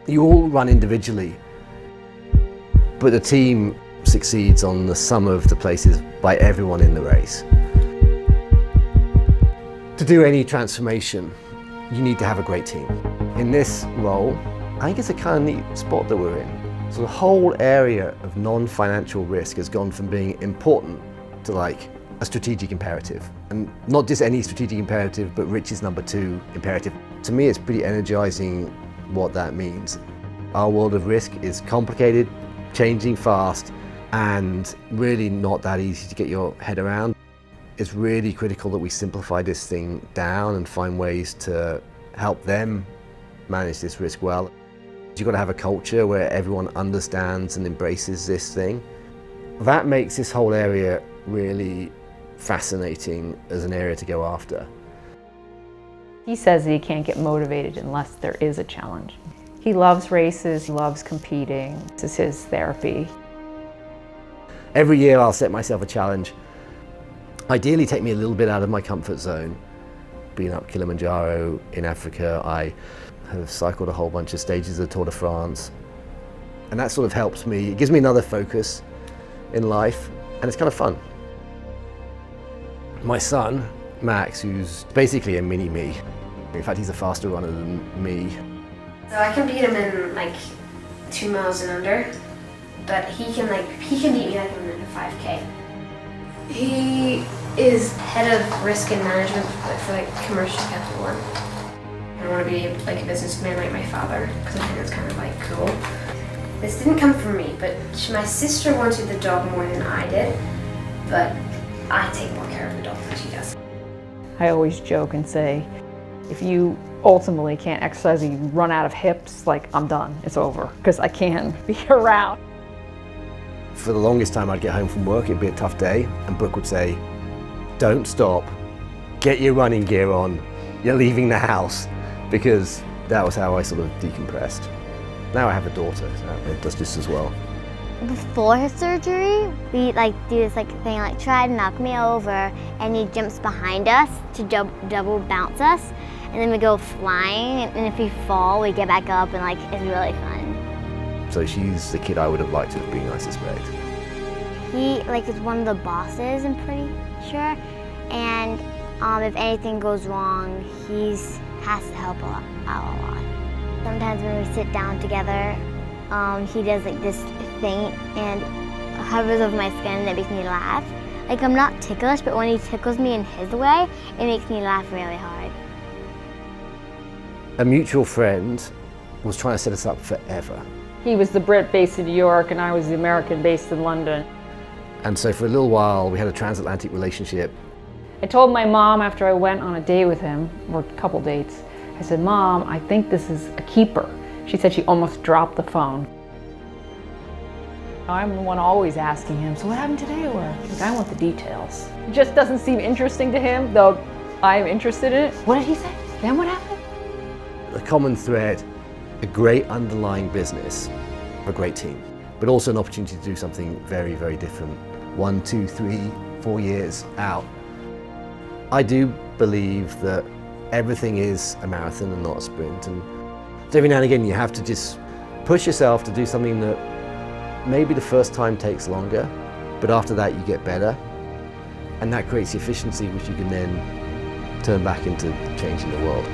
You all run individually, but the team succeeds on the sum of the places by everyone in the race. To do any transformation, you need to have a great team. In this role, I think it's a kind of neat spot that we're in. So the whole area of non-financial risk has gone from being important to like a strategic imperative. And not just any strategic imperative, but Rich's number 2 imperative. To me, it's pretty energizing what that means. Our world of risk is complicated, changing fast, and really not that easy to get your head around. It's really critical that we simplify this thing down and find ways to help them manage this risk well. You've got to have a culture where everyone understands and embraces this thing. That makes this whole area really fascinating as an area to go after. He says that he can't get motivated unless there is a challenge. He loves races, he loves competing. This is his therapy. Every year I'll set myself a challenge. Ideally take me a little bit out of my comfort zone. Being up Kilimanjaro in Africa, I have cycled a whole bunch of stages of the Tour de France. And that sort of helps me, it gives me another focus in life, and it's kind of fun. My son, Max, who's basically a mini me. In fact, he's a faster runner than me. So I can beat him in like 2 miles and under, but he can beat me like in a 5K. He is head of risk and management for like commercial capital one. I want to be like a businessman like my father because I think that's kind of like cool. This didn't come from me, but my sister wanted the dog more than I did, but I take more care of the dog than she does. I always joke and say, if you ultimately can't exercise and you run out of hips, like I'm done, it's over, because I can't be around. For the longest time I'd get home from work, it'd be a tough day, and Brooke would say, don't stop, get your running gear on, you're leaving the house, because that was how I sort of decompressed. Now I have a daughter, so it does just as well. Before his surgery, we do this thing, try to knock me over, and he jumps behind us to double bounce us, and then we go flying, and if we fall, we get back up, and it's really fun. So she's the kid I would have liked to have been, I suspect. He is one of the bosses, I'm pretty sure, and if anything goes wrong, he has to help out a lot. Sometimes when we sit down together, he does this thing and hovers over my skin and it makes me laugh. I'm not ticklish, but when he tickles me in his way, it makes me laugh really hard. A mutual friend was trying to set us up forever. He was the Brit based in New York and I was the American based in London. And so for a little while, we had a transatlantic relationship. I told my mom after I went on a date with him, or a couple dates, I said, Mom, I think this is a keeper. She said she almost dropped the phone. I'm the one always asking him, so what happened today at work? I want the details. It just doesn't seem interesting to him, though I'm interested in it. What did he say? Then what happened? A common thread, a great underlying business, a great team, but also an opportunity to do something very, very different. 1, 2, 3, 4 years out. I do believe that everything is a marathon and not a sprint. And so every now and again you have to just push yourself to do something that maybe the first time takes longer, but after that you get better. And that creates efficiency, which you can then turn back into changing the world.